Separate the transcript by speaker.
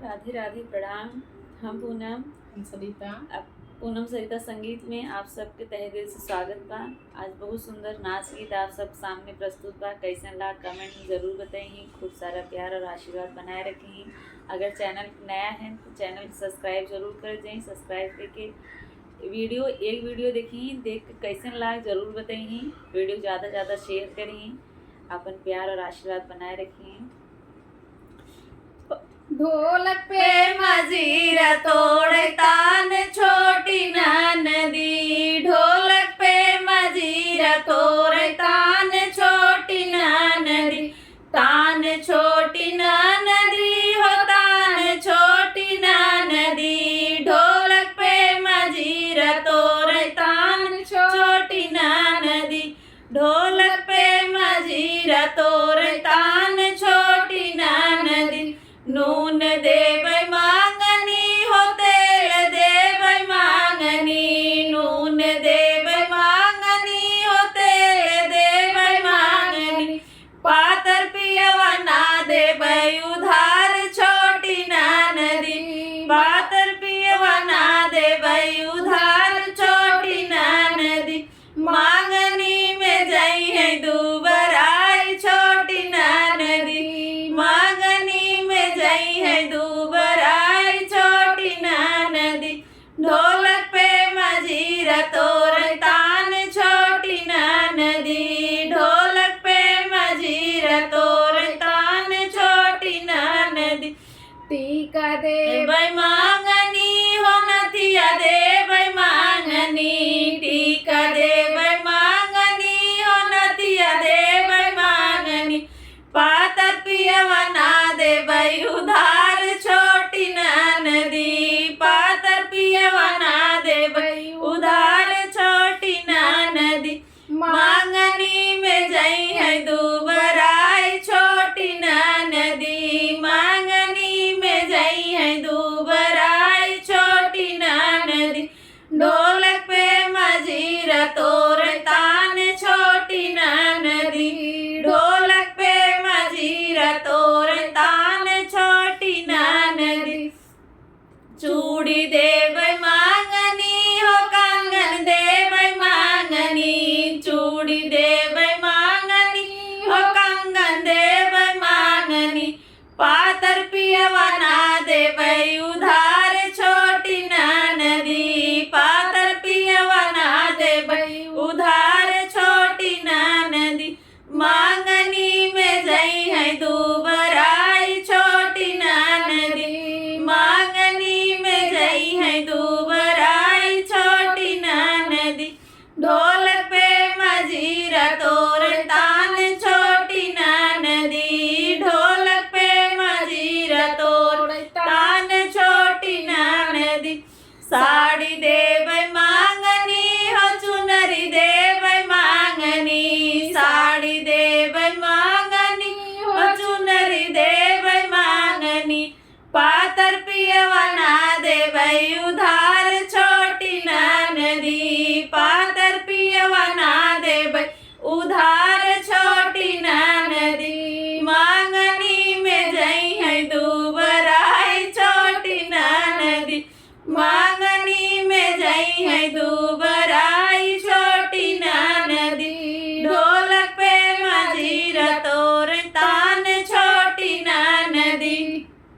Speaker 1: राधे राधे, प्रणाम। हम पूनम।
Speaker 2: सरिता।
Speaker 1: अब पूनम सरिता संगीत में आप सबके तहे दिल से स्वागत बा। आज बहुत सुंदर नाच गीत आप सब सामने प्रस्तुत बा। कैसन ला कमेंट में ज़रूर बताइए। खूब सारा प्यार और आशीर्वाद बनाए रखिए। अगर चैनल नया है तो चैनल सब्सक्राइब जरूर कर दें। सब्सक्राइब करके एक वीडियो देखिए, देख के कैसन ला ज़रूर बताइए। वीडियो ज़्यादा से ज़्यादा शेयर करिए। अपन प्यार और आशीर्वाद बनाए रखिए।
Speaker 2: ढोलक पे मजीरा तोड़े तान छोटी नदी, ढोलक पे मजीरा तोड़े तान छोटी नदी, तान छोटी नदी हो तान छोटी नदी, ढोलक पे मजीरा तोड़े तान छोटी नदी, ढोलक पे मजीरा तोड़े तान छोटी नदी, नून देवै मांगनी हो तेल देवै मांगनी, नून देवै मांगनी हो तेल देवै मांगनी, पातर पियवा ना देवै उधार छोटी नदी, पातर पियवा ना देवै उधार छोटी नदी, मांगनी में जई है दुबराई छोटी नदी, मांगनी में जई है दुबराई छोटी नदी, ढोलक पे मजीरा तोड़े तान छोटी नदी, ढोलक पे मजीरा तोड़े तान छोटी नदी, टीका देवै मांगनी हो नथिया देवै मांगनी, टीका देवै मांगनी हो नथिया देवै मांगनी, पातर पियवा ना देवै उधार छोटी नदी, पातर पियवा ना देवै उधार छोटी नदी, मांगनी में जई है दुबराई छोटी नदी, मांगनी में जई है दुबराई छोटी नदी, ढोलक पे मजीरा तोड़े तान छोटी नदी, ढोलक पे मजीरा तोड़े तान छोटी नदी, चूड़ी देवै मांगनी हो कंगन देवै मांगनी, चूड़ी देवै मांगनी हो कंगन देवै मांगनी, पातर पियवा ना